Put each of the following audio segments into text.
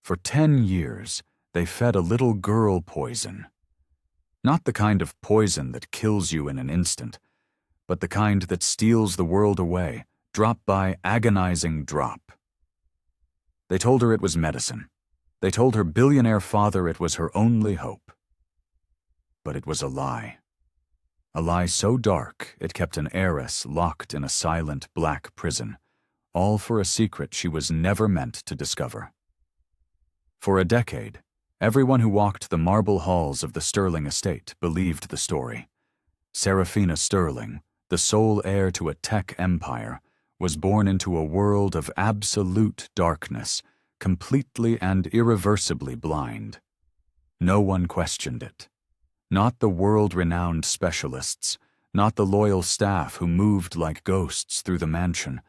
For 10 years, they fed a little girl poison. Not the kind of poison that kills you in an instant, but the kind that steals the world away, drop by agonizing drop. They told her it was medicine. They told her billionaire father it was her only hope. But it was a lie. A lie so dark it kept an heiress locked in a silent black prison, all for a secret she was never meant to discover. For a decade, everyone who walked the marble halls of the Sterling estate believed the story. Serafina Sterling, the sole heir to a tech empire, was born into a world of absolute darkness, completely and irreversibly blind. No one questioned it. Not the world-renowned specialists, not the loyal staff who moved like ghosts through the mansion,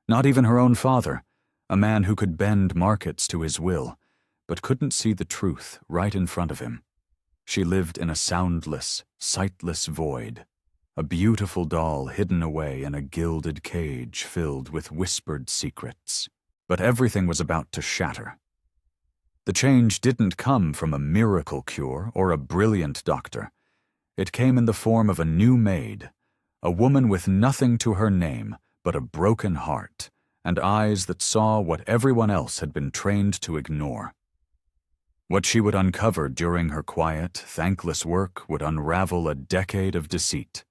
not even her own father, a man who could bend markets to his will, but couldn't see the truth right in front of him. She lived in a soundless, sightless void, a beautiful doll hidden away in a gilded cage filled with whispered secrets. But everything was about to shatter. The change didn't come from a miracle cure or a brilliant doctor. It came in the form of a new maid, a woman with nothing to her name but a broken heart and eyes that saw what everyone else had been trained to ignore. What she would uncover during her quiet, thankless work would unravel a decade of deceit,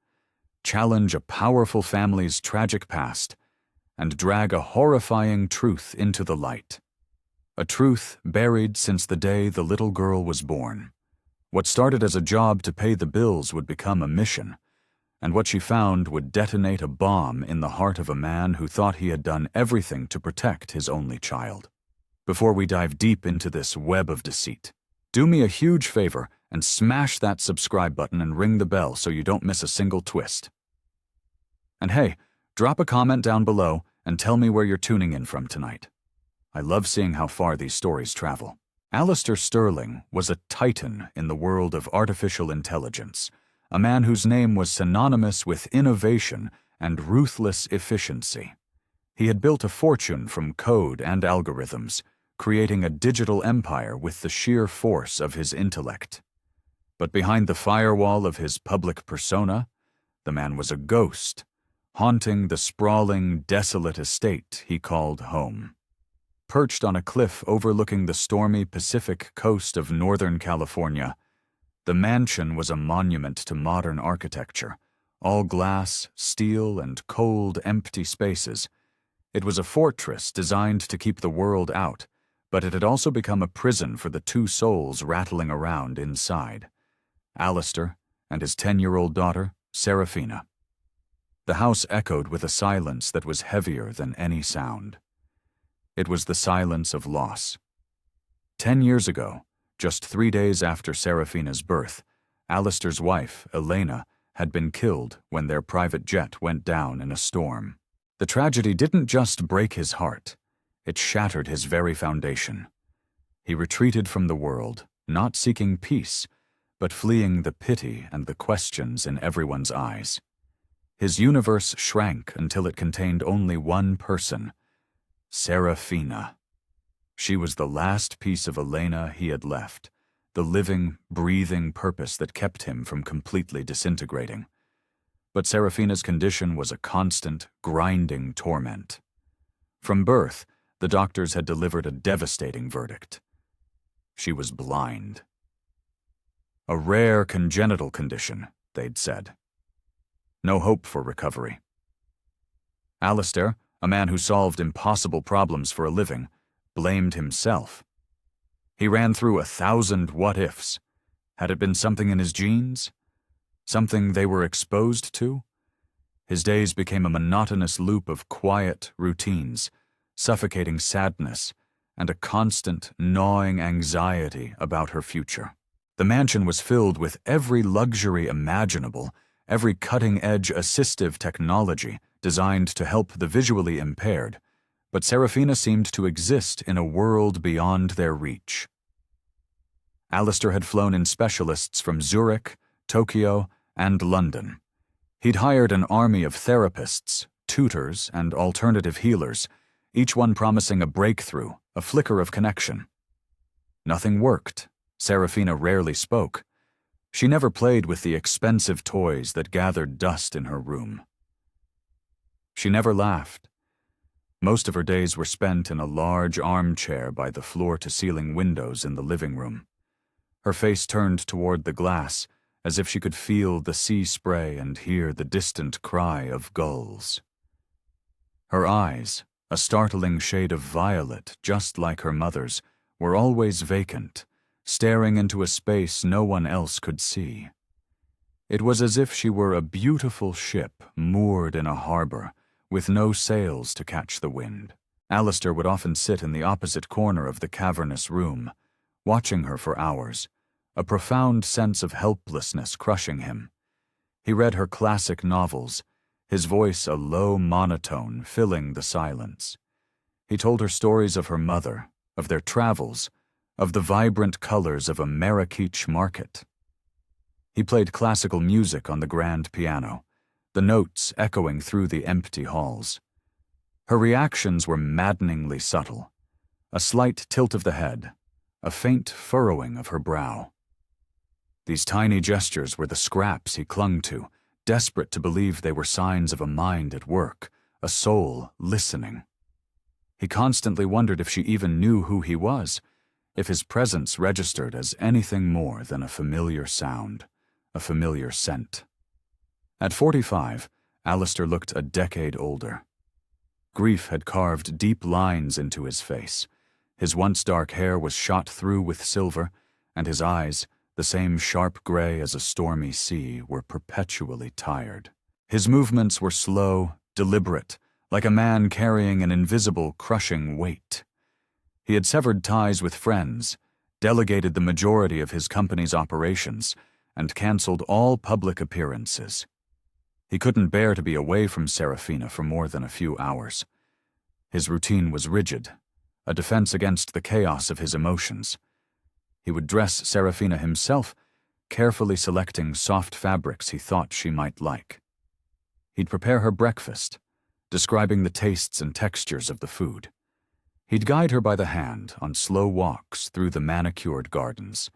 challenge a powerful family's tragic past, and drag a horrifying truth into the light. A truth buried since the day the little girl was born. What started as a job to pay the bills would become a mission, and what she found would detonate a bomb in the heart of a man who thought he had done everything to protect his only child. Before we dive deep into this web of deceit, do me a huge favor and smash that subscribe button and ring the bell so you don't miss a single twist. And hey, drop a comment down below and tell me where you're tuning in from tonight. I love seeing how far these stories travel. Alistair Sterling was a titan in the world of artificial intelligence, a man whose name was synonymous with innovation and ruthless efficiency. He had built a fortune from code and algorithms, creating a digital empire with the sheer force of his intellect. But behind the firewall of his public persona, the man was a ghost, haunting the sprawling, desolate estate he called home. Perched on a cliff overlooking the stormy Pacific coast of Northern California, the mansion was a monument to modern architecture, all glass, steel, and cold, empty spaces. It was a fortress designed to keep the world out, but it had also become a prison for the two souls rattling around inside, Alistair and his 10-year-old daughter, Serafina. The house echoed with a silence that was heavier than any sound. It was the silence of loss. 10 years ago, just 3 days after Serafina's birth, Alistair's wife, Elena, had been killed when their private jet went down in a storm. The tragedy didn't just break his heart, it shattered his very foundation. He retreated from the world, not seeking peace, but fleeing the pity and the questions in everyone's eyes. His universe shrank until it contained only one person, Serafina. She was the last piece of Elena he had left, the living, breathing purpose that kept him from completely disintegrating. But Serafina's condition was a constant, grinding torment. From birth, the doctors had delivered a devastating verdict. She was blind. A rare congenital condition, they'd said. No hope for recovery. Alistair, a man who solved impossible problems for a living, blamed himself. He ran through 1,000 what-ifs. Had it been something in his genes? Something they were exposed to? His days became a monotonous loop of quiet routines, suffocating sadness, and a constant, gnawing anxiety about her future. The mansion was filled with every luxury imaginable, every cutting-edge assistive technology designed to help the visually impaired, but Serafina seemed to exist in a world beyond their reach. Alistair had flown in specialists from Zurich, Tokyo, and London. He'd hired an army of therapists, tutors, and alternative healers, each one promising a breakthrough, a flicker of connection. Nothing worked. Serafina rarely spoke. She never played with the expensive toys that gathered dust in her room. She never laughed. Most of her days were spent in a large armchair by the floor-to-ceiling windows in the living room. Her face turned toward the glass, as if she could feel the sea spray and hear the distant cry of gulls. Her eyes, a startling shade of violet just like her mother's, were always vacant, staring into a space no one else could see. It was as if she were a beautiful ship moored in a harbor, with no sails to catch the wind. Alistair would often sit in the opposite corner of the cavernous room, watching her for hours, a profound sense of helplessness crushing him. He read her classic novels, his voice a low monotone filling the silence. He told her stories of her mother, of their travels, of the vibrant colors of a Marrakech market. He played classical music on the grand piano, the notes echoing through the empty halls. Her reactions were maddeningly subtle, a slight tilt of the head, a faint furrowing of her brow. These tiny gestures were the scraps he clung to, desperate to believe they were signs of a mind at work, a soul listening. He constantly wondered if she even knew who he was, if his presence registered as anything more than a familiar sound, a familiar scent. At 45, Alistair looked a decade older. Grief had carved deep lines into his face. His once dark hair was shot through with silver, and his eyes, the same sharp gray as a stormy sea, were perpetually tired. His movements were slow, deliberate, like a man carrying an invisible, crushing weight. He had severed ties with friends, delegated the majority of his company's operations, and canceled all public appearances. He couldn't bear to be away from Serafina for more than a few hours. His routine was rigid, a defense against the chaos of his emotions. He would dress Serafina himself, carefully selecting soft fabrics he thought she might like. He'd prepare her breakfast, describing the tastes and textures of the food. He'd guide her by the hand on slow walks through the manicured gardens,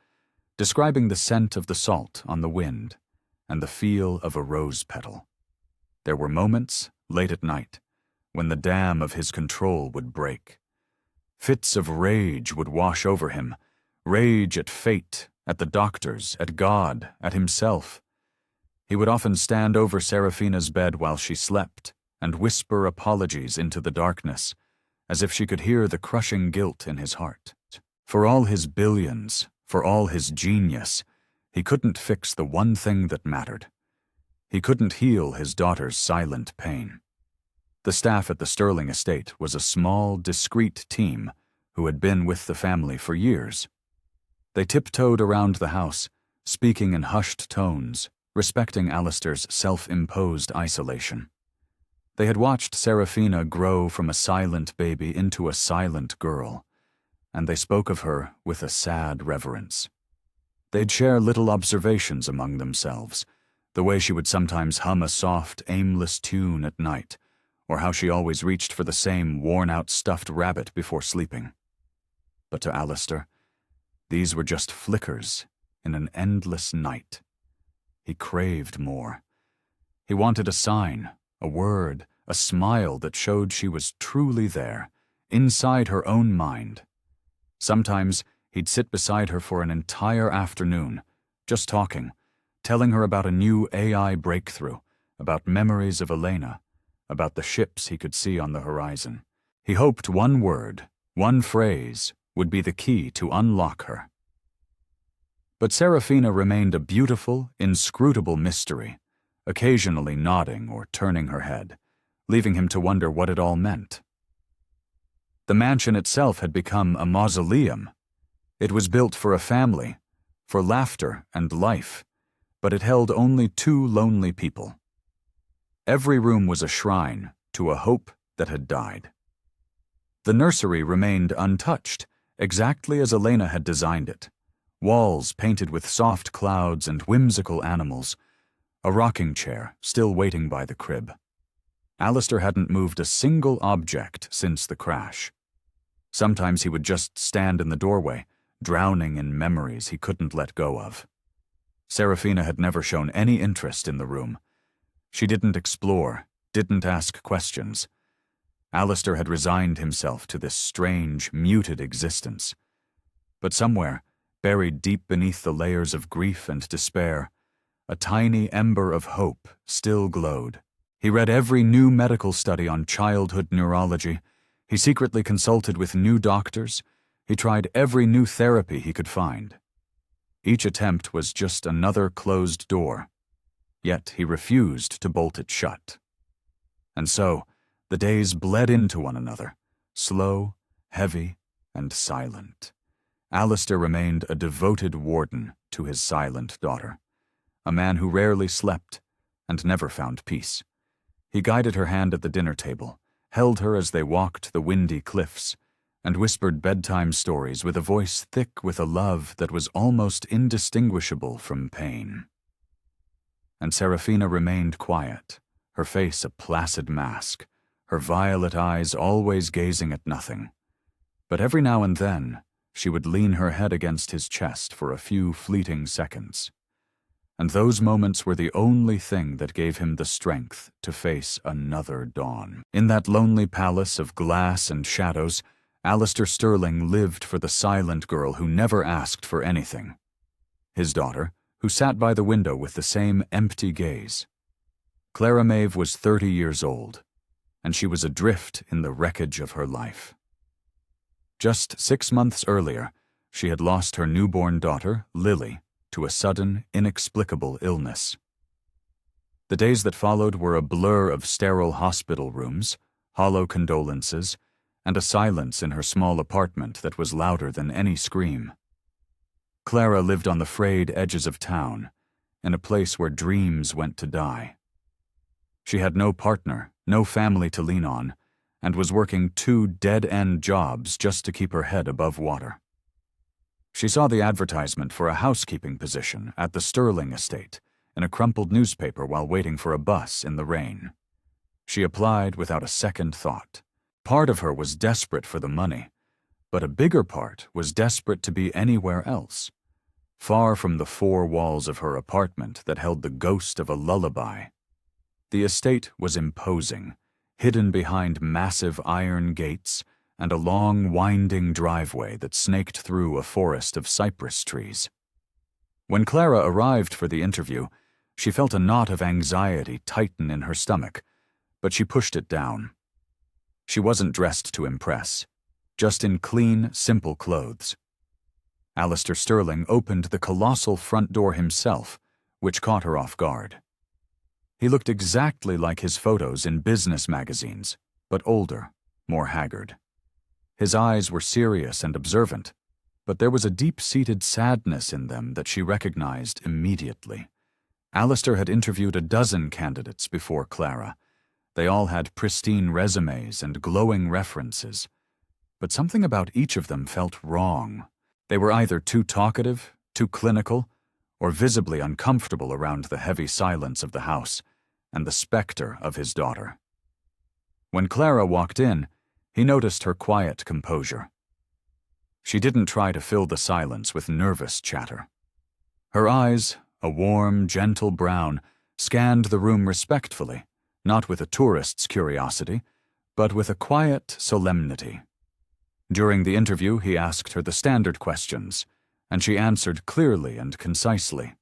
describing the scent of the salt on the wind and the feel of a rose petal. There were moments, late at night, when the dam of his control would break. Fits of rage would wash over him, rage at fate, at the doctors, at God, at himself. He would often stand over Serafina's bed while she slept and whisper apologies into the darkness, as if she could hear the crushing guilt in his heart. For all his billions, for all his genius, he couldn't fix the one thing that mattered. He couldn't heal his daughter's silent pain. The staff at the Sterling estate was a small, discreet team who had been with the family for years. They tiptoed around the house, speaking in hushed tones, respecting Alistair's self-imposed isolation. They had watched Serafina grow from a silent baby into a silent girl, and they spoke of her with a sad reverence. They'd share little observations among themselves, the way she would sometimes hum a soft, aimless tune at night, or how she always reached for the same worn-out stuffed rabbit before sleeping. But to Alistair, these were just flickers in an endless night. He craved more. He wanted a sign, a word, a smile that showed she was truly there, inside her own mind. Sometimes he'd sit beside her for an entire afternoon, just talking, telling her about a new AI breakthrough, about memories of Elena, about the ships he could see on the horizon. He hoped one word, one phrase, would be the key to unlock her. But Serafina remained a beautiful, inscrutable mystery, occasionally nodding or turning her head, leaving him to wonder what it all meant. The mansion itself had become a mausoleum. It was built for a family, for laughter and life, but it held only two lonely people. Every room was a shrine to a hope that had died. The nursery remained untouched, exactly as Elena had designed it. Walls painted with soft clouds and whimsical animals, a rocking chair still waiting by the crib. Alistair hadn't moved a single object since the crash. Sometimes he would just stand in the doorway, drowning in memories he couldn't let go of. Serafina had never shown any interest in the room. She didn't explore, didn't ask questions. Alistair had resigned himself to this strange, muted existence. But somewhere, buried deep beneath the layers of grief and despair, a tiny ember of hope still glowed. He read every new medical study on childhood neurology. He secretly consulted with new doctors. He tried every new therapy he could find. Each attempt was just another closed door. Yet he refused to bolt it shut. And so, the days bled into one another, slow, heavy, and silent. Alistair remained a devoted warden to his silent daughter, a man who rarely slept and never found peace. He guided her hand at the dinner table, held her as they walked the windy cliffs, and whispered bedtime stories with a voice thick with a love that was almost indistinguishable from pain. And Serafina remained quiet, her face a placid mask, her violet eyes always gazing at nothing. But every now and then, she would lean her head against his chest for a few fleeting seconds. And those moments were the only thing that gave him the strength to face another dawn. In that lonely palace of glass and shadows, Alistair Sterling lived for the silent girl who never asked for anything. His daughter, who sat by the window with the same empty gaze. Clara Maeve was 30 years old, and she was adrift in the wreckage of her life. Just 6 months earlier, she had lost her newborn daughter, Lily, to a sudden, inexplicable illness. The days that followed were a blur of sterile hospital rooms, hollow condolences, and a silence in her small apartment that was louder than any scream. Clara lived on the frayed edges of town, in a place where dreams went to die. She had no partner, no family to lean on, and was working 2 dead-end jobs just to keep her head above water. She saw the advertisement for a housekeeping position at the Sterling estate in a crumpled newspaper while waiting for a bus in the rain. She applied without a second thought. Part of her was desperate for the money, but a bigger part was desperate to be anywhere else, far from the 4 walls of her apartment that held the ghost of a lullaby. The estate was imposing, hidden behind massive iron gates and a long, winding driveway that snaked through a forest of cypress trees. When Clara arrived for the interview, she felt a knot of anxiety tighten in her stomach, but she pushed it down. She wasn't dressed to impress, just in clean, simple clothes. Alistair Sterling opened the colossal front door himself, which caught her off guard. He looked exactly like his photos in business magazines, but older, more haggard. His eyes were serious and observant, but there was a deep-seated sadness in them that she recognized immediately. Alistair had interviewed a dozen candidates before Clara. They all had pristine resumes and glowing references, but something about each of them felt wrong. They were either too talkative, too clinical, or visibly uncomfortable around the heavy silence of the house and the specter of his daughter. When Clara walked in, he noticed her quiet composure. She didn't try to fill the silence with nervous chatter. Her eyes, a warm, gentle brown, scanned the room respectfully, not with a tourist's curiosity, but with a quiet solemnity. During the interview, he asked her the standard questions, and she answered clearly and concisely.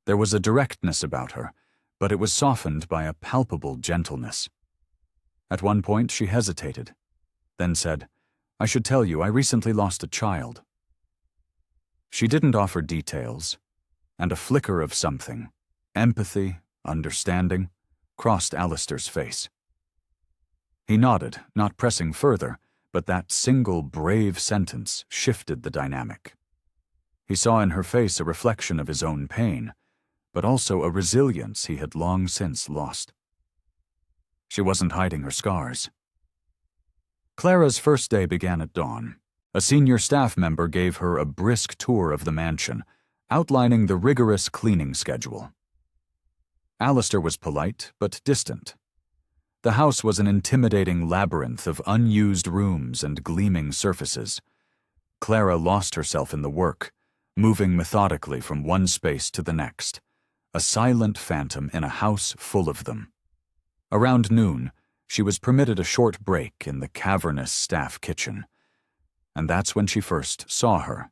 There was a directness about her, but it was softened by a palpable gentleness. At one point, she hesitated, then said, "I should tell you, I recently lost a child." She didn't offer details, and a flicker of something, empathy, understanding, crossed Alistair's face. He nodded, not pressing further, but that single brave sentence shifted the dynamic. He saw in her face a reflection of his own pain, but also a resilience he had long since lost. She wasn't hiding her scars. Clara's first day began at dawn. A senior staff member gave her a brisk tour of the mansion, outlining the rigorous cleaning schedule. Alistair was polite but distant. The house was an intimidating labyrinth of unused rooms and gleaming surfaces. Clara lost herself in the work, moving methodically from one space to the next, a silent phantom in a house full of them. Around noon, she was permitted a short break in the cavernous staff kitchen, and that's when she first saw her.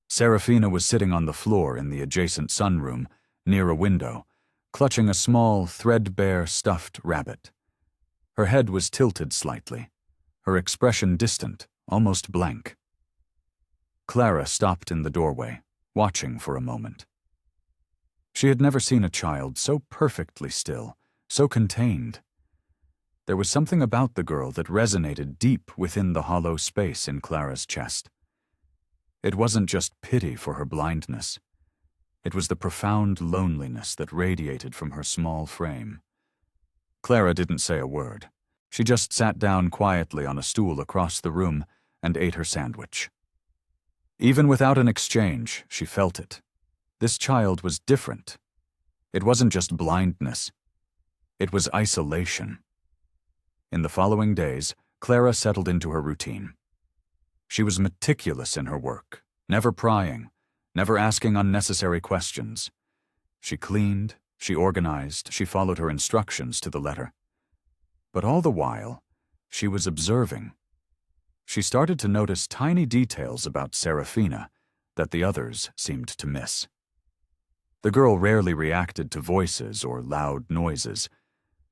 Serafina was sitting on the floor in the adjacent sunroom, near a window, clutching a small, threadbare stuffed rabbit. Her head was tilted slightly, her expression distant, almost blank. Clara stopped in the doorway, watching for a moment. She had never seen a child so perfectly still, so contained. There was something about the girl that resonated deep within the hollow space in Clara's chest. It wasn't just pity for her blindness. It was the profound loneliness that radiated from her small frame. Clara didn't say a word. She just sat down quietly on a stool across the room and ate her sandwich. Even without an exchange, she felt it. This child was different. It wasn't just blindness. It was isolation. In the following days, Clara settled into her routine. She was meticulous in her work, never prying, never asking unnecessary questions. She cleaned, she organized, she followed her instructions to the letter. But all the while, she was observing. She started to notice tiny details about Serafina that the others seemed to miss. The girl rarely reacted to voices or loud noises,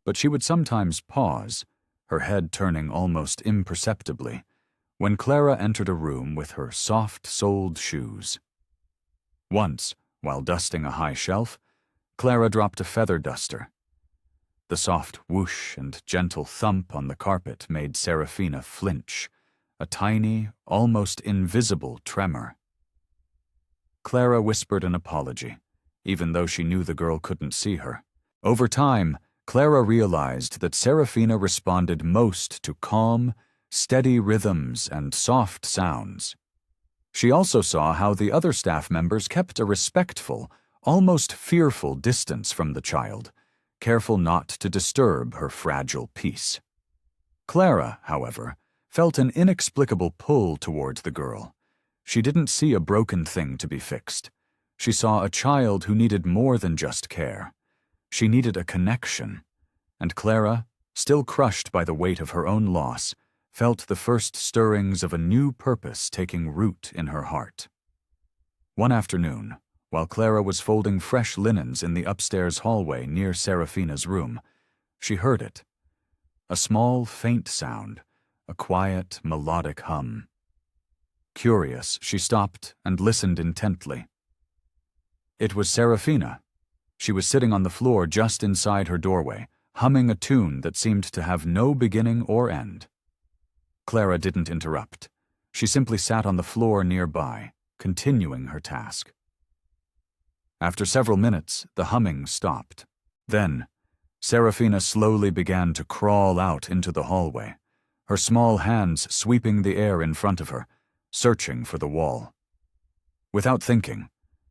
but she would sometimes pause, her head turning almost imperceptibly, when Clara entered a room with her soft-soled shoes. Once, while dusting a high shelf, Clara dropped a feather duster. The soft whoosh and gentle thump on the carpet made Serafina flinch, a tiny, almost invisible tremor. Clara whispered an apology, even though she knew the girl couldn't see her. Over time, Clara realized that Serafina responded most to calm, steady rhythms and soft sounds. She also saw how the other staff members kept a respectful, almost fearful distance from the child, careful not to disturb her fragile peace. Clara, however, felt an inexplicable pull toward the girl. She didn't see a broken thing to be fixed. She saw a child who needed more than just care. She needed a connection, and Clara, still crushed by the weight of her own loss, felt the first stirrings of a new purpose taking root in her heart. One afternoon, while Clara was folding fresh linens in the upstairs hallway near Serafina's room, she heard it. A small, faint sound, a quiet, melodic hum. Curious, she stopped and listened intently. It was Serafina. She was sitting on the floor just inside her doorway, humming a tune that seemed to have no beginning or end. Clara didn't interrupt. She simply sat on the floor nearby, continuing her task. After several minutes, the humming stopped. Then, Serafina slowly began to crawl out into the hallway, her small hands sweeping the air in front of her, searching for the wall. Without thinking,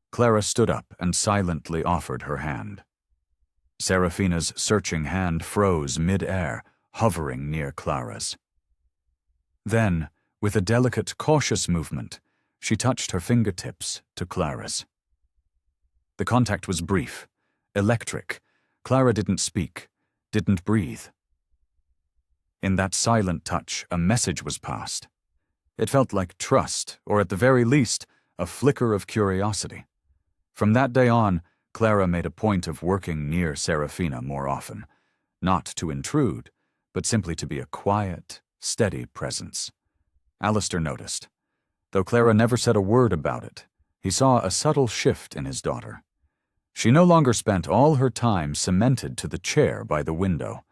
Clara stood up and silently offered her hand. Serafina's searching hand froze mid-air, hovering near Clara's. Then, with a delicate, cautious movement, she touched her fingertips to Clara's. The contact was brief, electric. Clara didn't speak, didn't breathe. In that silent touch, a message was passed. It felt like trust, or at the very least, a flicker of curiosity. From that day on, Clara made a point of working near Serafina more often, not to intrude, but simply to be a quiet, steady presence. Alistair noticed. Though Clara never said a word about it, he saw a subtle shift in his daughter. She no longer spent all her time cemented to the chair by the window.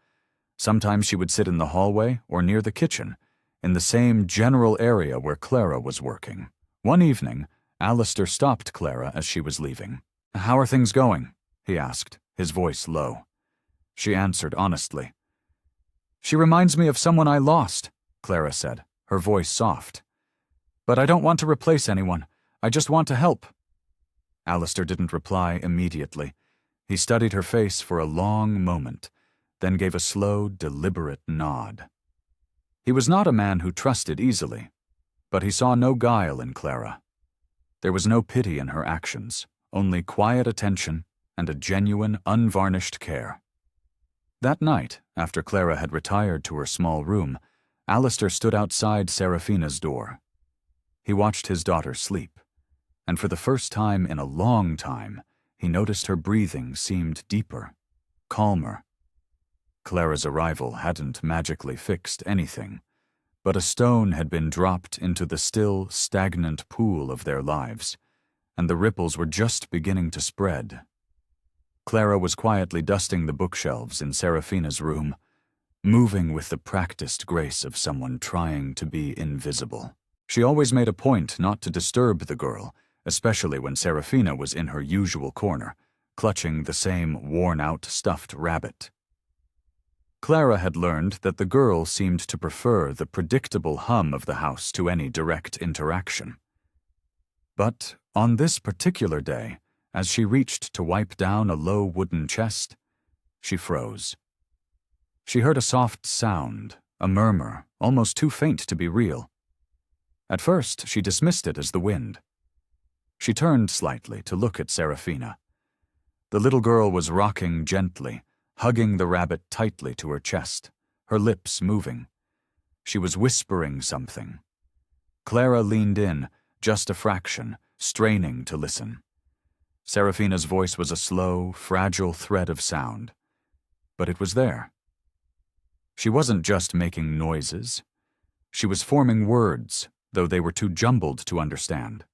Sometimes she would sit in the hallway or near the kitchen, in the same general area where Clara was working. One evening, Alistair stopped Clara as she was leaving. "How are things going?" he asked, his voice low. She answered honestly. "She reminds me of someone I lost," Clara said, her voice soft. "But I don't want to replace anyone. I just want to help." Alistair didn't reply immediately. He studied her face for a long moment, then gave a slow, deliberate nod. He was not a man who trusted easily, But he saw no guile in Clara. There was no pity in her actions, only quiet attention and a genuine, unvarnished care. That night, after Clara had retired to her small room, Alistair stood outside Serafina's door. He watched his daughter sleep, and for the first time in a long time, he noticed her breathing seemed deeper, calmer. Clara's arrival hadn't magically fixed anything, but a stone had been dropped into the still, stagnant pool of their lives, and the ripples were just beginning to spread. Clara was quietly dusting the bookshelves in Serafina's room, moving with the practiced grace of someone trying to be invisible. She always made a point not to disturb the girl, especially when Serafina was in her usual corner, clutching the same worn-out stuffed rabbit. Clara had learned that the girl seemed to prefer the predictable hum of the house to any direct interaction. But on this particular day, as she reached to wipe down a low wooden chest, she froze. She heard a soft sound, a murmur, almost too faint to be real. At first, she dismissed it as the wind. She turned slightly to look at Serafina. The little girl was rocking gently, hugging the rabbit tightly to her chest, her lips moving. She was whispering something. Clara leaned in, just a fraction, straining to listen. Serafina's voice was a slow, fragile thread of sound, but it was there. She wasn't just making noises. She was forming words, though they were too jumbled to understand.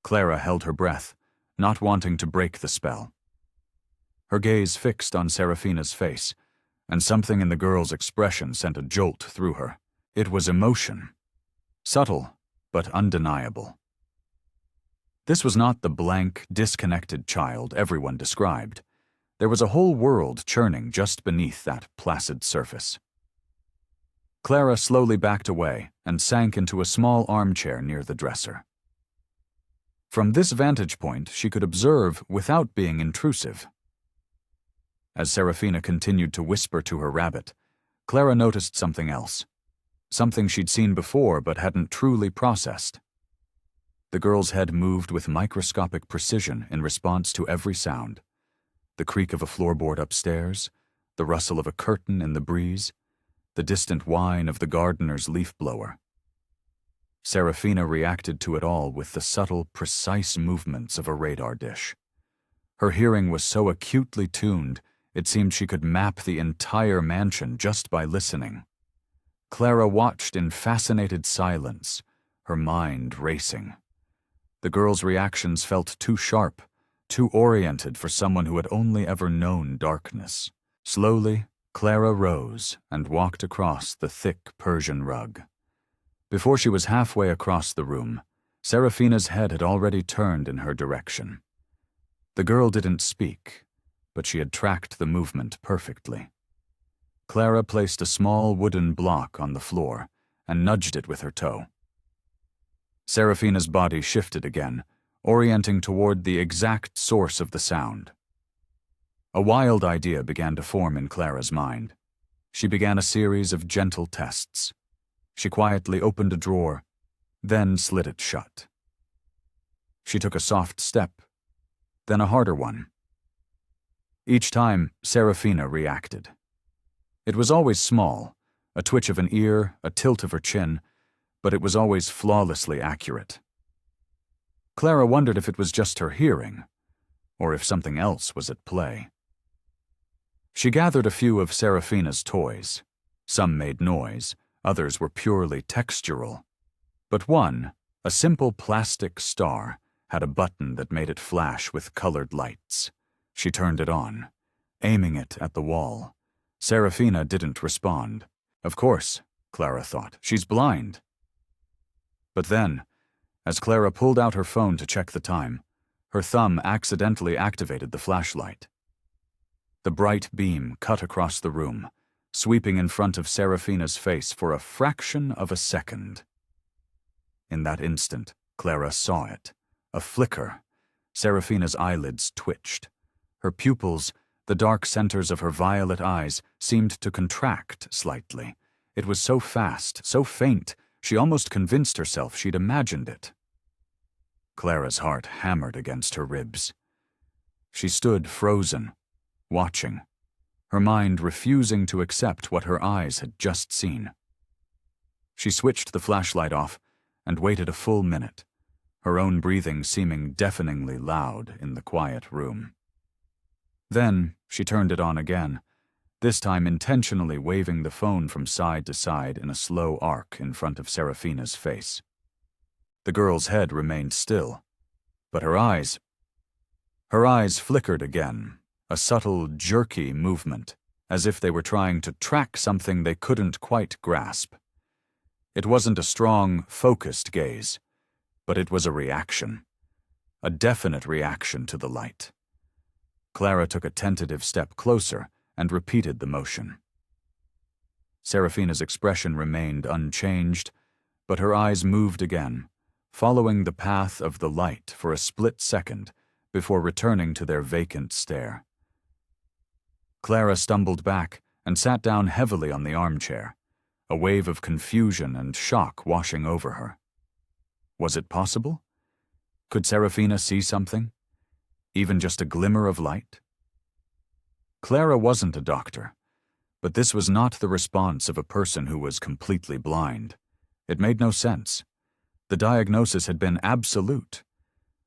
Clara held her breath, not wanting to break the spell. Her gaze fixed on Serafina's face, and something in the girl's expression sent a jolt through her. It was emotion. Subtle, but undeniable. This was not the blank, disconnected child everyone described. There was a whole world churning just beneath that placid surface. Clara slowly backed away and sank into a small armchair near the dresser. From this vantage point, she could observe without being intrusive. As Serafina continued to whisper to her rabbit, Clara noticed something else. Something she'd seen before but hadn't truly processed. The girl's head moved with microscopic precision in response to every sound. The creak of a floorboard upstairs, the rustle of a curtain in the breeze, the distant whine of the gardener's leaf blower. Serafina reacted to it all with the subtle, precise movements of a radar dish. Her hearing was so acutely tuned, it seemed she could map the entire mansion just by listening. Clara watched in fascinated silence, her mind racing. The girl's reactions felt too sharp, too oriented for someone who had only ever known darkness. Slowly, Clara rose and walked across the thick Persian rug. Before she was halfway across the room, Serafina's head had already turned in her direction. The girl didn't speak, but she had tracked the movement perfectly. Clara placed a small wooden block on the floor and nudged it with her toe. Serafina's body shifted again, orienting toward the exact source of the sound. A wild idea began to form in Clara's mind. She began a series of gentle tests. She quietly opened a drawer, then slid it shut. She took a soft step, then a harder one. Each time, Serafina reacted. It was always small, a twitch of an ear, a tilt of her chin, but it was always flawlessly accurate. Clara wondered if it was just her hearing, or if something else was at play. She gathered a few of Serafina's toys. Some made noise, others were purely textural. But one, a simple plastic star, had a button that made it flash with colored lights. She turned it on, aiming it at the wall. Serafina didn't respond. Of course, Clara thought, she's blind. But then, as Clara pulled out her phone to check the time, her thumb accidentally activated the flashlight. The bright beam cut across the room, sweeping in front of Serafina's face for a fraction of a second. In that instant, Clara saw it. A flicker. Serafina's eyelids twitched. Her pupils, the dark centers of her violet eyes, seemed to contract slightly. It was so fast, so faint, She almost convinced herself she'd imagined it. Clara's heart hammered against her ribs. She stood frozen, watching, her mind refusing to accept what her eyes had just seen. She switched the flashlight off and waited a full minute, her own breathing seeming deafeningly loud in the quiet room. Then she turned it on again, this time intentionally waving the phone from side to side in a slow arc in front of Serafina's face. The girl's head remained still, but her eyes flickered again, a subtle, jerky movement, as if they were trying to track something they couldn't quite grasp. It wasn't a strong, focused gaze, but it was a reaction, a definite reaction to the light. Clara took a tentative step closer and repeated the motion. Serafina's expression remained unchanged, but her eyes moved again, following the path of the light for a split second before returning to their vacant stare. Clara stumbled back and sat down heavily on the armchair, a wave of confusion and shock washing over her. Was it possible? Could Serafina see something? Even just a glimmer of light? Clara wasn't a doctor, but this was not the response of a person who was completely blind. It made no sense. The diagnosis had been absolute.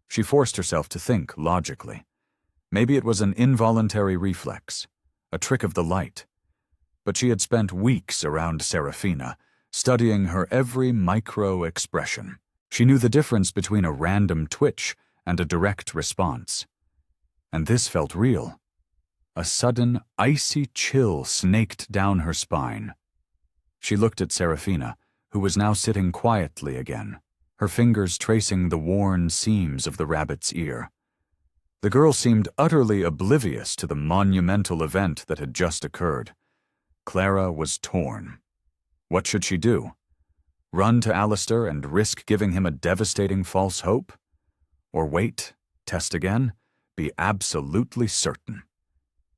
She forced herself to think logically. Maybe it was an involuntary reflex, a trick of the light. But she had spent weeks around Serafina, studying her every micro-expression. She knew the difference between a random twitch and a direct response. And this felt real. A sudden, icy chill snaked down her spine. She looked at Serafina, who was now sitting quietly again, her fingers tracing the worn seams of the rabbit's ear. The girl seemed utterly oblivious to the monumental event that had just occurred. Clara was torn. What should she do? Run to Alistair and risk giving him a devastating false hope? Or wait, test again, be absolutely certain?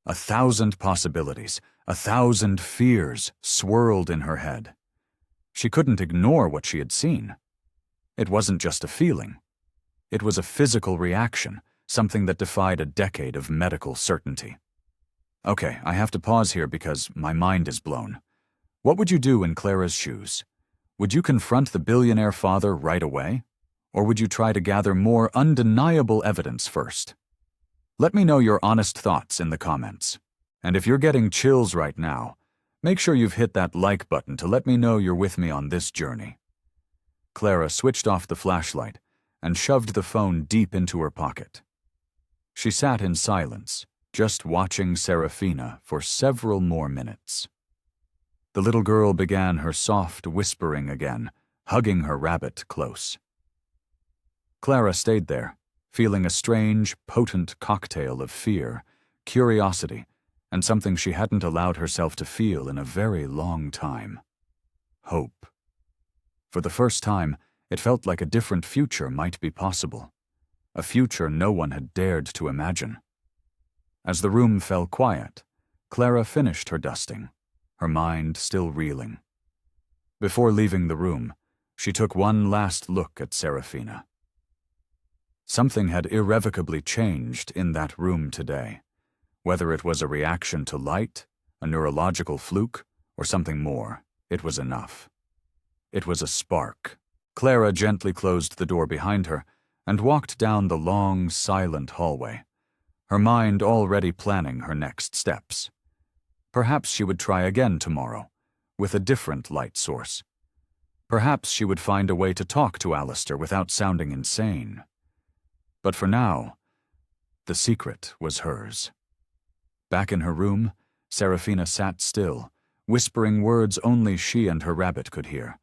1,000 possibilities, 1,000 fears swirled in her head. She couldn't ignore what she had seen. It wasn't just a feeling. It was a physical reaction, something that defied a decade of medical certainty. Okay, I have to pause here because my mind is blown. What would you do in Clara's shoes? Would you confront the billionaire father right away? Or would you try to gather more undeniable evidence first? Let me know your honest thoughts in the comments. And if you're getting chills right now, make sure you've hit that like button to let me know you're with me on this journey. Clara switched off the flashlight and shoved the phone deep into her pocket. She sat in silence, just watching Serafina for several more minutes. The little girl began her soft whispering again, hugging her rabbit close. Clara stayed there, feeling a strange, potent cocktail of fear, curiosity, and something she hadn't allowed herself to feel in a very long time. Hope. For the first time, it felt like a different future might be possible, a future no one had dared to imagine. As the room fell quiet, Clara finished her dusting, her mind still reeling. Before leaving the room, she took one last look at Serafina. Something had irrevocably changed in that room today. Whether it was a reaction to light, a neurological fluke, or something more, it was enough. It was a spark. Clara gently closed the door behind her and walked down the long, silent hallway, her mind already planning her next steps. Perhaps she would try again tomorrow, with a different light source. Perhaps she would find a way to talk to Alistair without sounding insane. But for now, the secret was hers. Back in her room, Serafina sat still, whispering words only she and her rabbit could hear,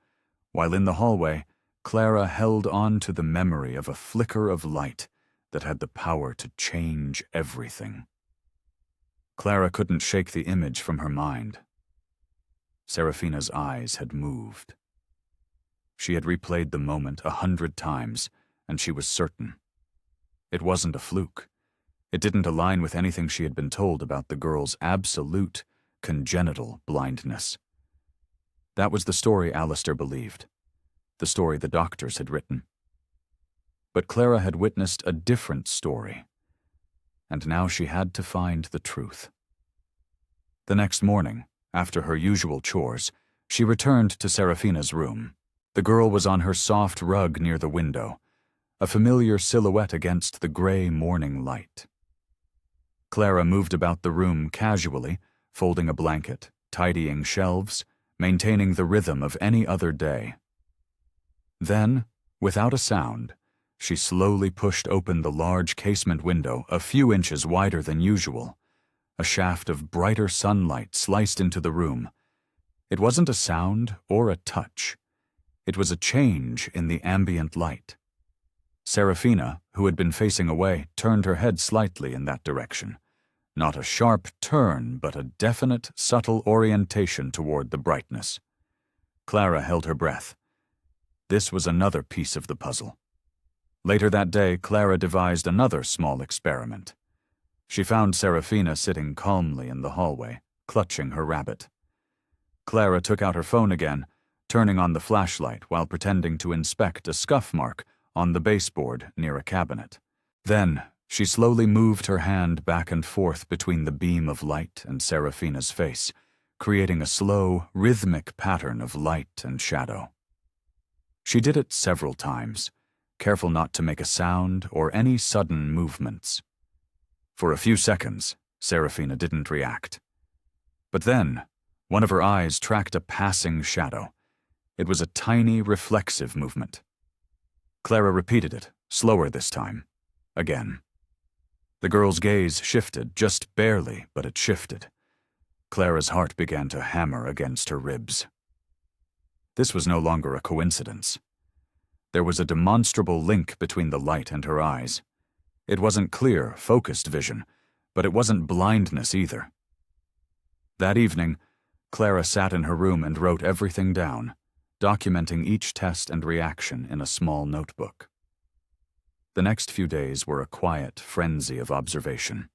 while in the hallway, Clara held on to the memory of a flicker of light that had the power to change everything. Clara couldn't shake the image from her mind. Serafina's eyes had moved. She had replayed the moment 100 times, and she was certain. It wasn't a fluke. It didn't align with anything she had been told about the girl's absolute, congenital blindness. That was the story Alistair believed. the story the doctors had written. But Clara had witnessed a different story, and now she had to find the truth. The next morning, after her usual chores, she returned to Serafina's room. The girl was on her soft rug near the window, a familiar silhouette against the gray morning light. Clara moved about the room casually, folding a blanket, tidying shelves, maintaining the rhythm of any other day. Then, without a sound, she slowly pushed open the large casement window a few inches wider than usual. A shaft of brighter sunlight sliced into the room. It wasn't a sound or a touch. It was a change in the ambient light. Serafina, who had been facing away, turned her head slightly in that direction. Not a sharp turn, but a definite, subtle orientation toward the brightness. Clara held her breath. This was another piece of the puzzle. Later that day, Clara devised another small experiment. She found Serafina sitting calmly in the hallway, clutching her rabbit. Clara took out her phone again, turning on the flashlight while pretending to inspect a scuff mark on the baseboard near a cabinet. Then, she slowly moved her hand back and forth between the beam of light and Serafina's face, creating a slow, rhythmic pattern of light and shadow. She did it several times, careful not to make a sound or any sudden movements. For a few seconds, Serafina didn't react. But then, one of her eyes tracked a passing shadow. It was a tiny, reflexive movement. Clara repeated it, slower this time. Again. The girl's gaze shifted, just barely, but it shifted. Clara's heart began to hammer against her ribs. This was no longer a coincidence. There was a demonstrable link between the light and her eyes. It wasn't clear, focused vision, but it wasn't blindness either. That evening, Clara sat in her room and wrote everything down, documenting each test and reaction in a small notebook. The next few days were a quiet frenzy of observation.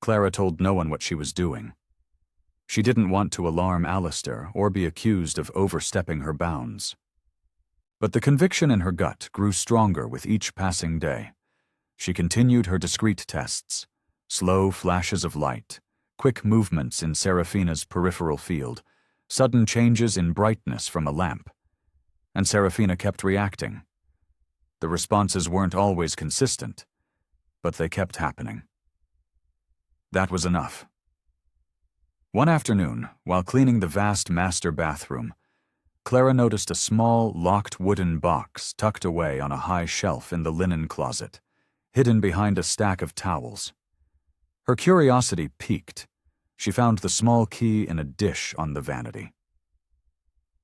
Clara told no one what she was doing. She didn't want to alarm Alistair or be accused of overstepping her bounds. But the conviction in her gut grew stronger with each passing day. She continued her discrete tests, slow flashes of light, quick movements in Serafina's peripheral field, sudden changes in brightness from a lamp. And Serafina kept reacting. The responses weren't always consistent, but they kept happening. That was enough. One afternoon, while cleaning the vast master bathroom, Clara noticed a small, locked wooden box tucked away on a high shelf in the linen closet, hidden behind a stack of towels. Her curiosity piqued. She found the small key in a dish on the vanity.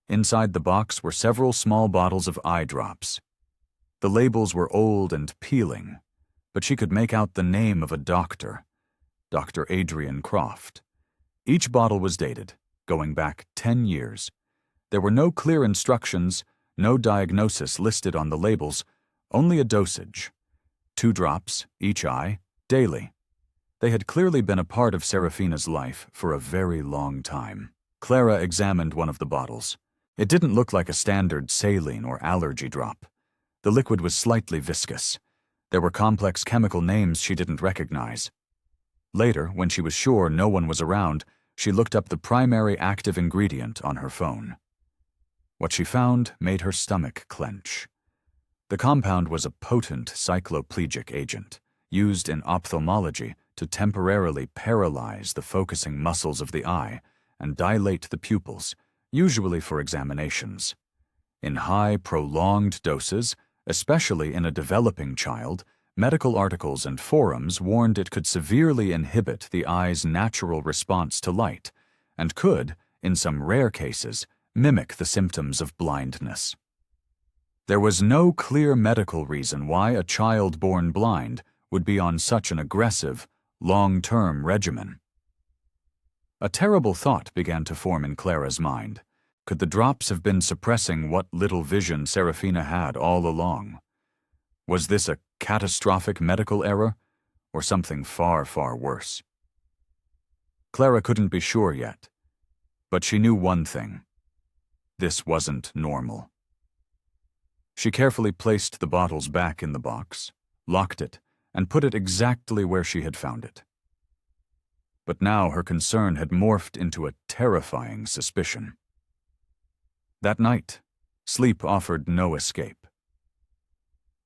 Inside the box were several small bottles of eye drops. The labels were old and peeling, but she could make out the name of a doctor, Dr. Adrian Croft. Each bottle was dated, going back 10 years. There were no clear instructions, no diagnosis listed on the labels, only a dosage. 2 drops, each eye, daily. They had clearly been a part of Serafina's life for a very long time. Clara examined one of the bottles. It didn't look like a standard saline or allergy drop. The liquid was slightly viscous. There were complex chemical names she didn't recognize. Later, when she was sure no one was around, she looked up the primary active ingredient on her phone. What she found made her stomach clench. The compound was a potent cycloplegic agent, used in ophthalmology to temporarily paralyze the focusing muscles of the eye and dilate the pupils, usually for examinations. In high, prolonged doses, especially in a developing child, medical articles and forums warned it could severely inhibit the eye's natural response to light and could, in some rare cases, mimic the symptoms of blindness. There was no clear medical reason why a child born blind would be on such an aggressive, long-term regimen. A terrible thought began to form in Clara's mind. Could the drops have been suppressing what little vision Serafina had all along? Was this a catastrophic medical error, or something far, far worse? Clara couldn't be sure yet, but she knew one thing. This wasn't normal. She carefully placed the bottles back in the box, locked it, and put it exactly where she had found it. But now her concern had morphed into a terrifying suspicion. That night, sleep offered no escape.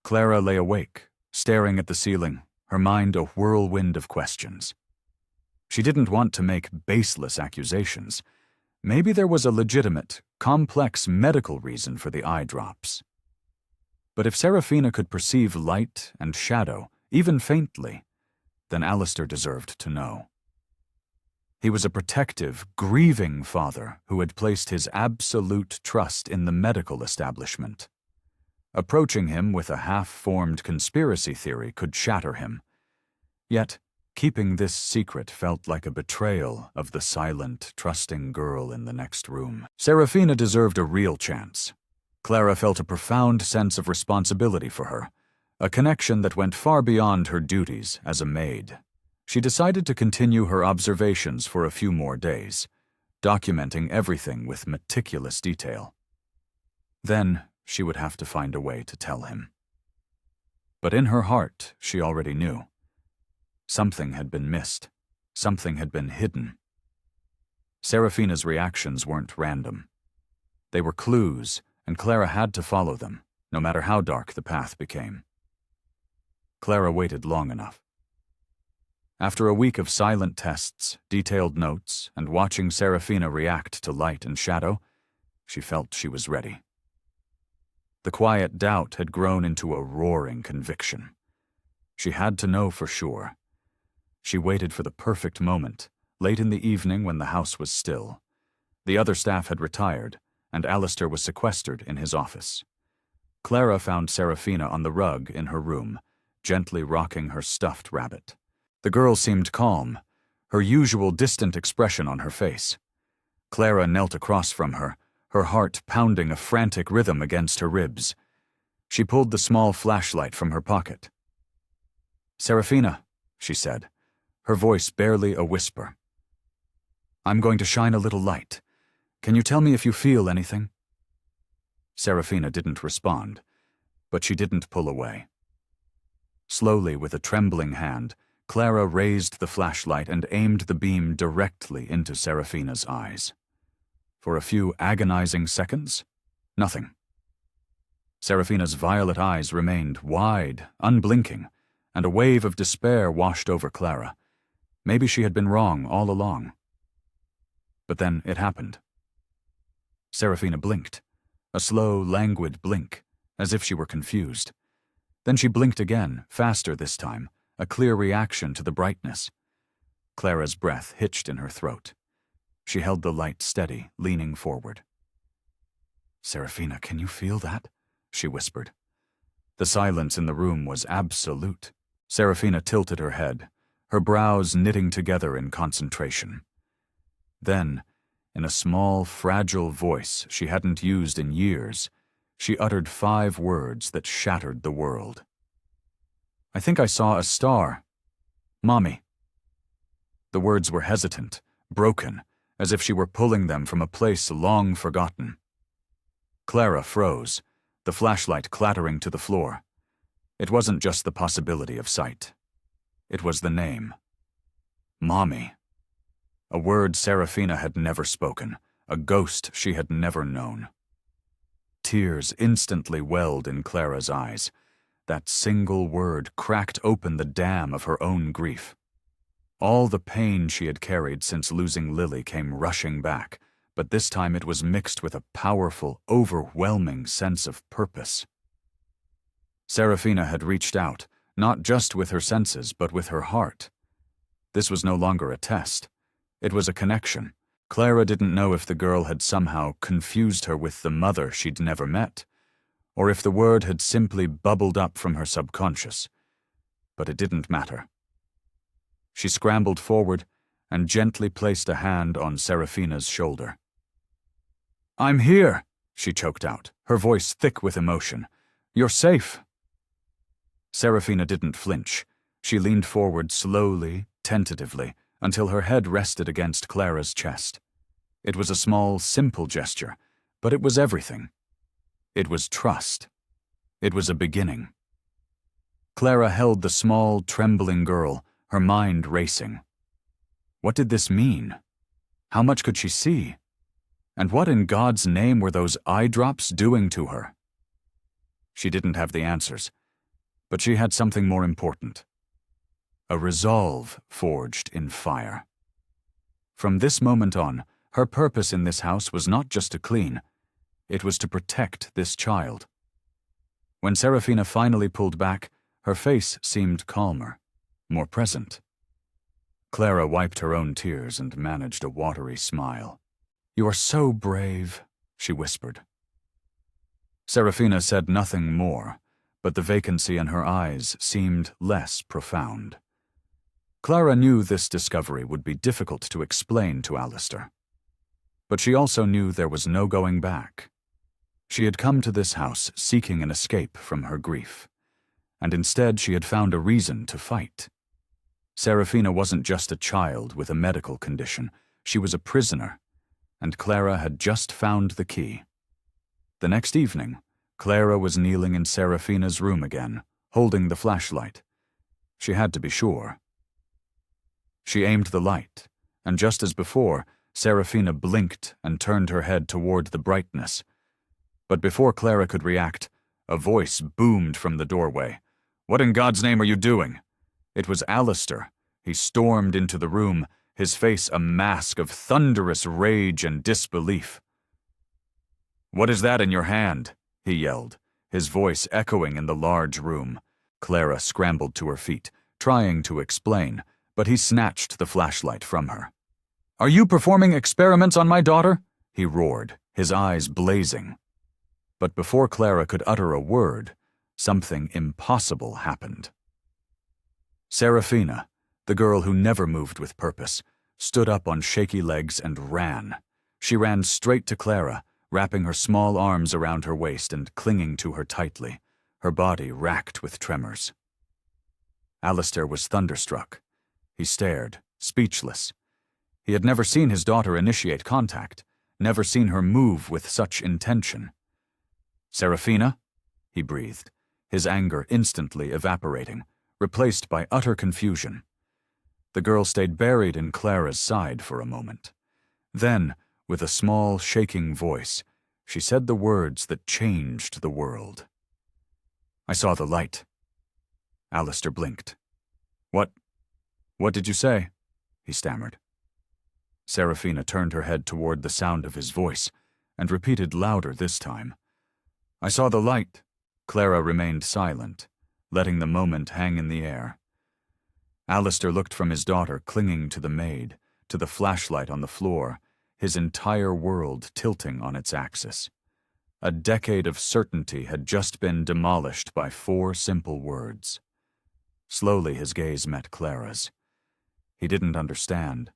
Clara lay awake, staring at the ceiling, her mind a whirlwind of questions. She didn't want to make baseless accusations. Maybe there was a legitimate, complex medical reason for the eye drops. But if Serafina could perceive light and shadow, even faintly, then Alistair deserved to know. He was a protective, grieving father who had placed his absolute trust in the medical establishment. Approaching him with a half-formed conspiracy theory could shatter him. Yet, keeping this secret felt like a betrayal of the silent, trusting girl in the next room. Serafina deserved a real chance. Clara felt a profound sense of responsibility for her, a connection that went far beyond her duties as a maid. She decided to continue her observations for a few more days, documenting everything with meticulous detail. Then she would have to find a way to tell him. But in her heart, she already knew. Something had been missed. Something had been hidden. Serafina's reactions weren't random. They were clues, and Clara had to follow them, no matter how dark the path became. Clara waited long enough. After a week of silent tests, detailed notes, and watching Serafina react to light and shadow, she felt she was ready. The quiet doubt had grown into a roaring conviction. She had to know for sure. She waited for the perfect moment, late in the evening when the house was still. The other staff had retired, and Alistair was sequestered in his office. Clara found Serafina on the rug in her room, gently rocking her stuffed rabbit. The girl seemed calm, her usual distant expression on her face. Clara knelt across from her, her heart pounding a frantic rhythm against her ribs. She pulled the small flashlight from her pocket. "Serafina," she said, her voice barely a whisper. "I'm going to shine a little light. Can you tell me if you feel anything?" Serafina didn't respond, but she didn't pull away. Slowly, with a trembling hand, Clara raised the flashlight and aimed the beam directly into Serafina's eyes. For a few agonizing seconds, nothing. Serafina's violet eyes remained wide, unblinking, and a wave of despair washed over Clara. Maybe she had been wrong all along. But then it happened. Serafina blinked, a slow, languid blink, as if she were confused. Then she blinked again, faster this time, a clear reaction to the brightness. Clara's breath hitched in her throat. She held the light steady, leaning forward. "Serafina, can you feel that?" she whispered. The silence in the room was absolute. Serafina tilted her head, her brows knitting together in concentration. Then, in a small, fragile voice she hadn't used in years, she uttered 5 words that shattered the world. "I think I saw a star. Mommy." The words were hesitant, broken, as if she were pulling them from a place long forgotten. Clara froze, the flashlight clattering to the floor. It wasn't just the possibility of sight. It was the name. Mommy. A word Serafina had never spoken, a ghost she had never known. Tears instantly welled in Clara's eyes. That single word cracked open the dam of her own grief. All the pain she had carried since losing Lily came rushing back, but this time it was mixed with a powerful, overwhelming sense of purpose. Serafina had reached out, not just with her senses, but with her heart. This was no longer a test. It was a connection. Clara didn't know if the girl had somehow confused her with the mother she'd never met, or if the word had simply bubbled up from her subconscious. But it didn't matter. She scrambled forward and gently placed a hand on Serafina's shoulder. "I'm here," she choked out, her voice thick with emotion. "You're safe." Serafina didn't flinch. She leaned forward slowly, tentatively, until her head rested against Clara's chest. It was a small, simple gesture, but it was everything. It was trust. It was a beginning. Clara held the small, trembling girl, her mind racing. What did this mean? How much could she see? And what in God's name were those eye drops doing to her? She didn't have the answers, but she had something more important. A resolve forged in fire. From this moment on, her purpose in this house was not just to clean, it was to protect this child. When Serafina finally pulled back, her face seemed calmer, more present. Clara wiped her own tears and managed a watery smile. "You are so brave," she whispered. Serafina said nothing more, but the vacancy in her eyes seemed less profound. Clara knew this discovery would be difficult to explain to Alistair. But she also knew there was no going back. She had come to this house seeking an escape from her grief, and instead she had found a reason to fight. Serafina wasn't just a child with a medical condition, she was a prisoner, and Clara had just found the key. The next evening, Clara was kneeling in Serafina's room again, holding the flashlight. She had to be sure. She aimed the light, and just as before, Serafina blinked and turned her head toward the brightness. But before Clara could react, a voice boomed from the doorway. "What in God's name are you doing?" It was Alistair. He stormed into the room, his face a mask of thunderous rage and disbelief. "What is that in your hand?" he yelled, his voice echoing in the large room. Clara scrambled to her feet, trying to explain, but he snatched the flashlight from her. "Are you performing experiments on my daughter?" he roared, his eyes blazing. But before Clara could utter a word, something impossible happened. Serafina, the girl who never moved with purpose, stood up on shaky legs and ran. She ran straight to Clara, wrapping her small arms around her waist and clinging to her tightly, her body racked with tremors. Alistair was thunderstruck. He stared, speechless. He had never seen his daughter initiate contact, never seen her move with such intention. "Serafina?" he breathed, his anger instantly evaporating, replaced by utter confusion. The girl stayed buried in Clara's side for a moment. Then, with a small, shaking voice, she said the words that changed the world. "I saw the light." Alistair blinked. What did you say?" he stammered. Serafina turned her head toward the sound of his voice, and repeated louder this time. "I saw the light." Clara remained silent, letting the moment hang in the air. Alistair looked from his daughter clinging to the maid, to the flashlight on the floor, his entire world tilting on its axis. A decade of certainty had just been demolished by 4 simple words. Slowly his gaze met Clara's. He didn't understand,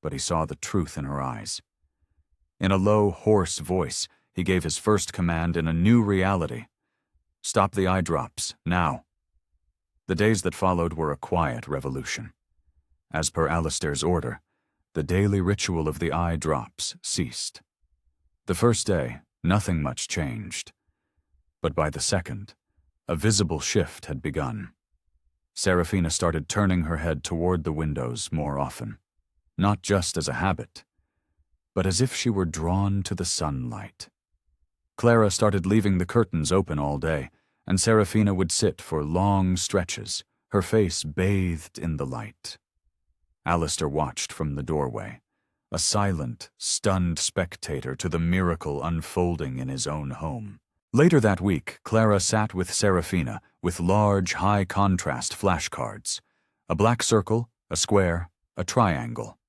but he saw the truth in her eyes. In a low, hoarse voice, he gave his first command in a new reality. "Stop the eye drops, now." The days that followed were a quiet revolution. As per Alistair's order, the daily ritual of the eye drops ceased. The first day, nothing much changed. But by the second, a visible shift had begun. Serafina started turning her head toward the windows more often, not just as a habit, but as if she were drawn to the sunlight. Clara started leaving the curtains open all day, and Serafina would sit for long stretches, her face bathed in the light. Alistair watched from the doorway, a silent, stunned spectator to the miracle unfolding in his own home. Later that week, Clara sat with Serafina with large, high-contrast flashcards, a black circle, a square, a triangle.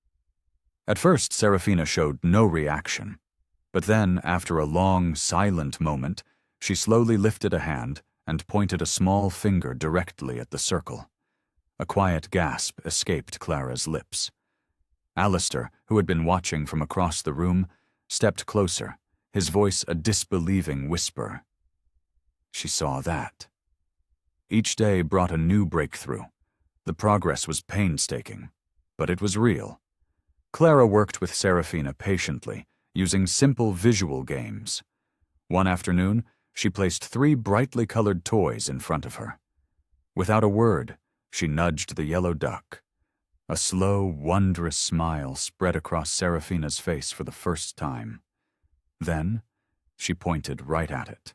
At first, Serafina showed no reaction, but then, after a long, silent moment, she slowly lifted a hand and pointed a small finger directly at the circle. A quiet gasp escaped Clara's lips. Alistair, who had been watching from across the room, stepped closer, his voice a disbelieving whisper. She saw that. Each day brought a new breakthrough. The progress was painstaking, but it was real. Clara worked with Serafina patiently, using simple visual games. One afternoon, she placed 3 brightly colored toys in front of her. Without a word, she nudged the yellow duck. A slow, wondrous smile spread across Serafina's face for the first time. Then, she pointed right at it.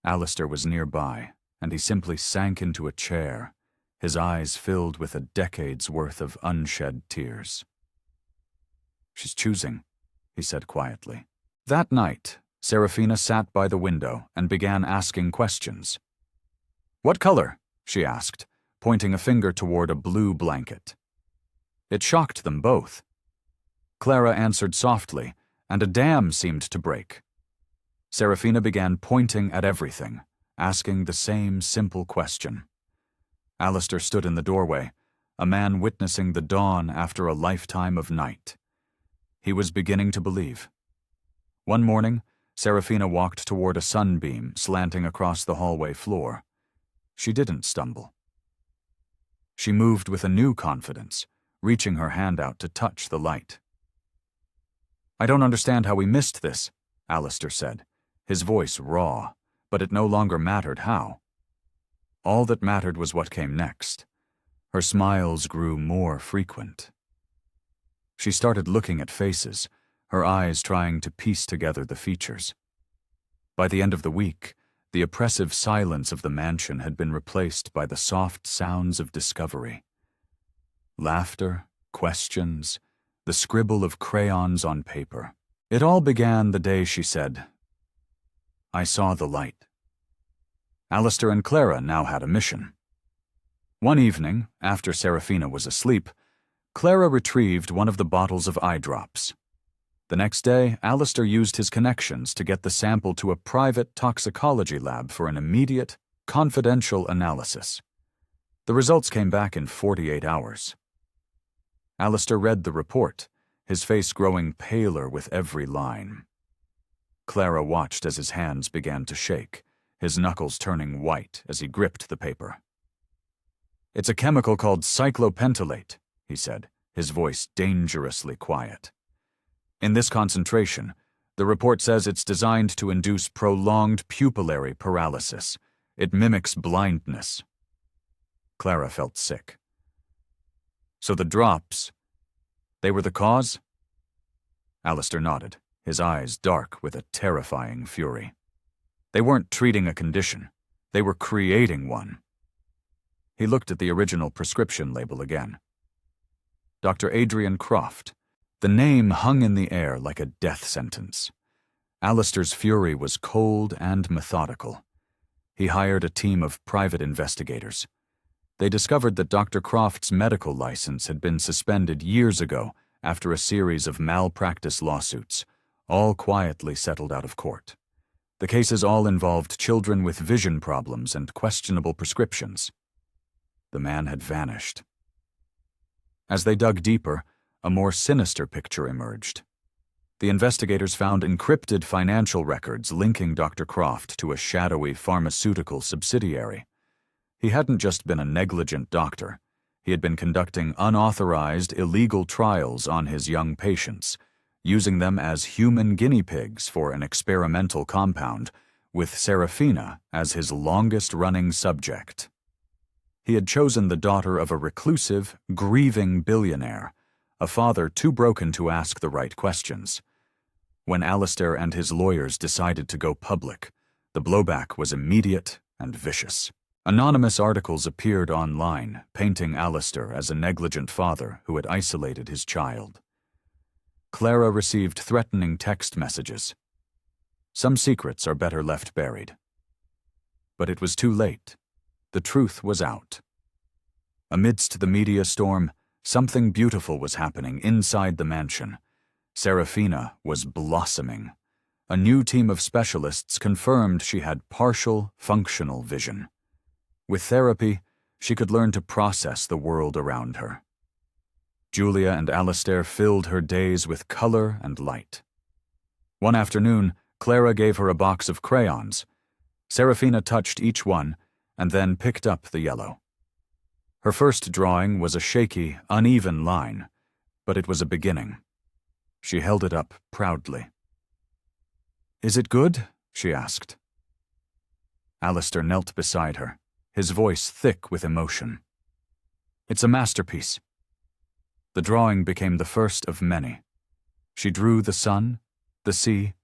Alistair was nearby, and he simply sank into a chair, his eyes filled with a decade's worth of unshed tears. "She's choosing," he said quietly. That night, Serafina sat by the window and began asking questions. "What color?" she asked, pointing a finger toward a blue blanket. It shocked them both. Clara answered softly, and a dam seemed to break. Serafina began pointing at everything, asking the same simple question. Alistair stood in the doorway, a man witnessing the dawn after a lifetime of night. He was beginning to believe. One morning, Serafina walked toward a sunbeam slanting across the hallway floor. She didn't stumble. She moved with a new confidence, reaching her hand out to touch the light. "I don't understand how we missed this," Alistair said, his voice raw, but it no longer mattered how. All that mattered was what came next. Her smiles grew more frequent. She started looking at faces, her eyes trying to piece together the features. By the end of the week, the oppressive silence of the mansion had been replaced by the soft sounds of discovery. Laughter, questions, the scribble of crayons on paper. It all began the day she said, "I saw the light." Alistair and Clara now had a mission. One evening, after Serafina was asleep, Clara retrieved one of the bottles of eye drops. The next day, Alistair used his connections to get the sample to a private toxicology lab for an immediate, confidential analysis. The results came back in 48 hours. Alistair read the report, his face growing paler with every line. Clara watched as his hands began to shake, his knuckles turning white as he gripped the paper. "It's a chemical called cyclopentylate," he said, his voice dangerously quiet. "In this concentration, the report says it's designed to induce prolonged pupillary paralysis. It mimics blindness." Clara felt sick. "So the drops, they were the cause?" Alistair nodded, his eyes dark with a terrifying fury. "They weren't treating a condition. They were creating one." He looked at the original prescription label again. Dr. Adrian Croft. The name hung in the air like a death sentence. Alistair's fury was cold and methodical. He hired a team of private investigators. They discovered that Dr. Croft's medical license had been suspended years ago after a series of malpractice lawsuits, all quietly settled out of court. The cases all involved children with vision problems and questionable prescriptions. The man had vanished. As they dug deeper, a more sinister picture emerged. The investigators found encrypted financial records linking Dr. Croft to a shadowy pharmaceutical subsidiary. He hadn't just been a negligent doctor. He had been conducting unauthorized, illegal trials on his young patients, using them as human guinea pigs for an experimental compound, with Serafina as his longest-running subject. He had chosen the daughter of a reclusive, grieving billionaire, a father too broken to ask the right questions. When Alistair and his lawyers decided to go public, the blowback was immediate and vicious. Anonymous articles appeared online, painting Alistair as a negligent father who had isolated his child. Clara received threatening text messages. Some secrets are better left buried. But it was too late. The truth was out. Amidst the media storm, something beautiful was happening inside the mansion. Serafina was blossoming. A new team of specialists confirmed she had partial, functional vision. With therapy, she could learn to process the world around her. Julia and Alistair filled her days with color and light. One afternoon, Clara gave her a box of crayons. Serafina touched each one and then picked up the yellow. Her first drawing was a shaky, uneven line, but it was a beginning. She held it up proudly. "Is it good?" she asked. Alistair knelt beside her, his voice thick with emotion. It's a masterpiece. The drawing became the first of many. She drew the sun, the sea,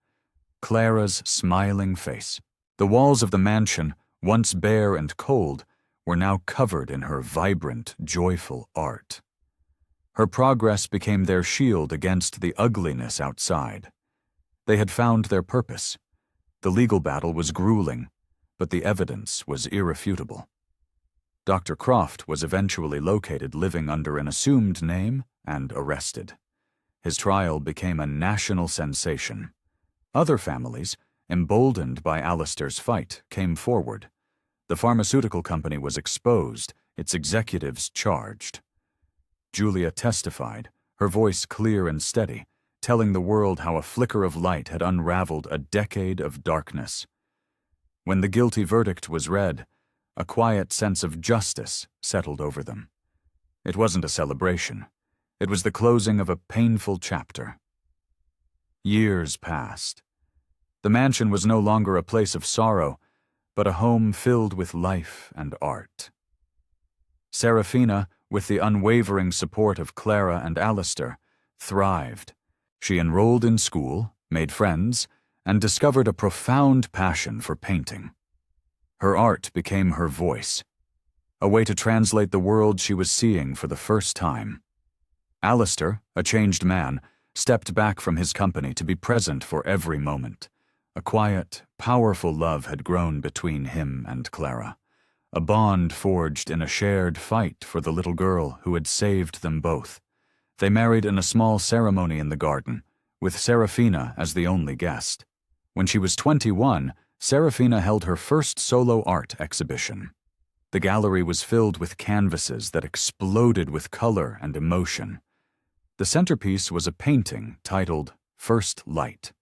Clara's smiling face. The walls of the mansion, once bare and cold, were now covered in her vibrant, joyful art. Her progress became their shield against the ugliness outside. They had found their purpose. The legal battle was grueling, but the evidence was irrefutable. Dr. Croft was eventually located living under an assumed name and arrested. His trial became a national sensation. Other families, emboldened by Alistair's fight, came forward. The pharmaceutical company was exposed, its executives charged. Julia testified, her voice clear and steady, telling the world how a flicker of light had unraveled a decade of darkness. When the guilty verdict was read, a quiet sense of justice settled over them. It wasn't a celebration. It was the closing of a painful chapter. Years passed. The mansion was no longer a place of sorrow, but a home filled with life and art. Serafina, with the unwavering support of Clara and Alistair, thrived. She enrolled in school, made friends, and discovered a profound passion for painting. Her art became her voice, a way to translate the world she was seeing for the first time. Alistair, a changed man, stepped back from his company to be present for every moment. A quiet, powerful love had grown between him and Clara, a bond forged in a shared fight for the little girl who had saved them both. They married in a small ceremony in the garden, with Serafina as the only guest. When she was 21, Serafina held her first solo art exhibition. The gallery was filled with canvases that exploded with color and emotion. The centerpiece was a painting titled First Light.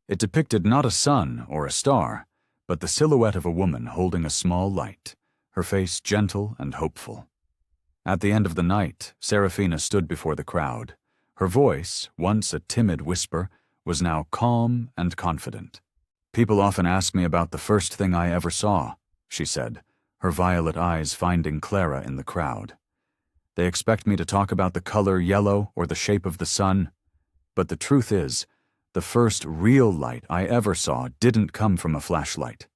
It depicted not a sun or a star, but the silhouette of a woman holding a small light, her face gentle and hopeful. At the end of the night, Serafina stood before the crowd. Her voice, once a timid whisper, was now calm and confident. "People often ask me about the first thing I ever saw," she said, her violet eyes finding Clara in the crowd. "They expect me to talk about the color yellow or the shape of the sun. But the truth is, the first real light I ever saw didn't come from a flashlight.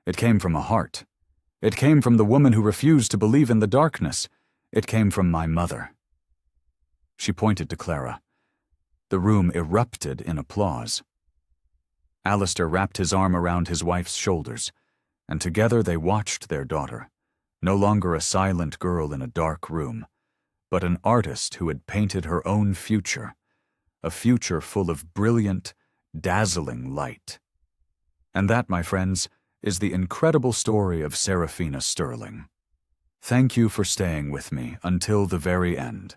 It came from a heart. It came from the woman who refused to believe in the darkness. It came from my mother." She pointed to Clara. The room erupted in applause. Alistair wrapped his arm around his wife's shoulders, and together they watched their daughter, no longer a silent girl in a dark room, but an artist who had painted her own future, a future full of brilliant, dazzling light. And that, my friends, is the incredible story of Serafina Sterling. Thank you for staying with me until the very end.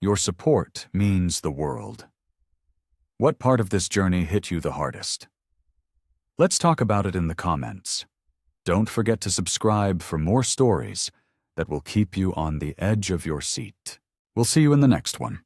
Your support means the world. What part of this journey hit you the hardest? Let's talk about it in the comments. Don't forget to subscribe for more stories that will keep you on the edge of your seat. We'll see you in the next one.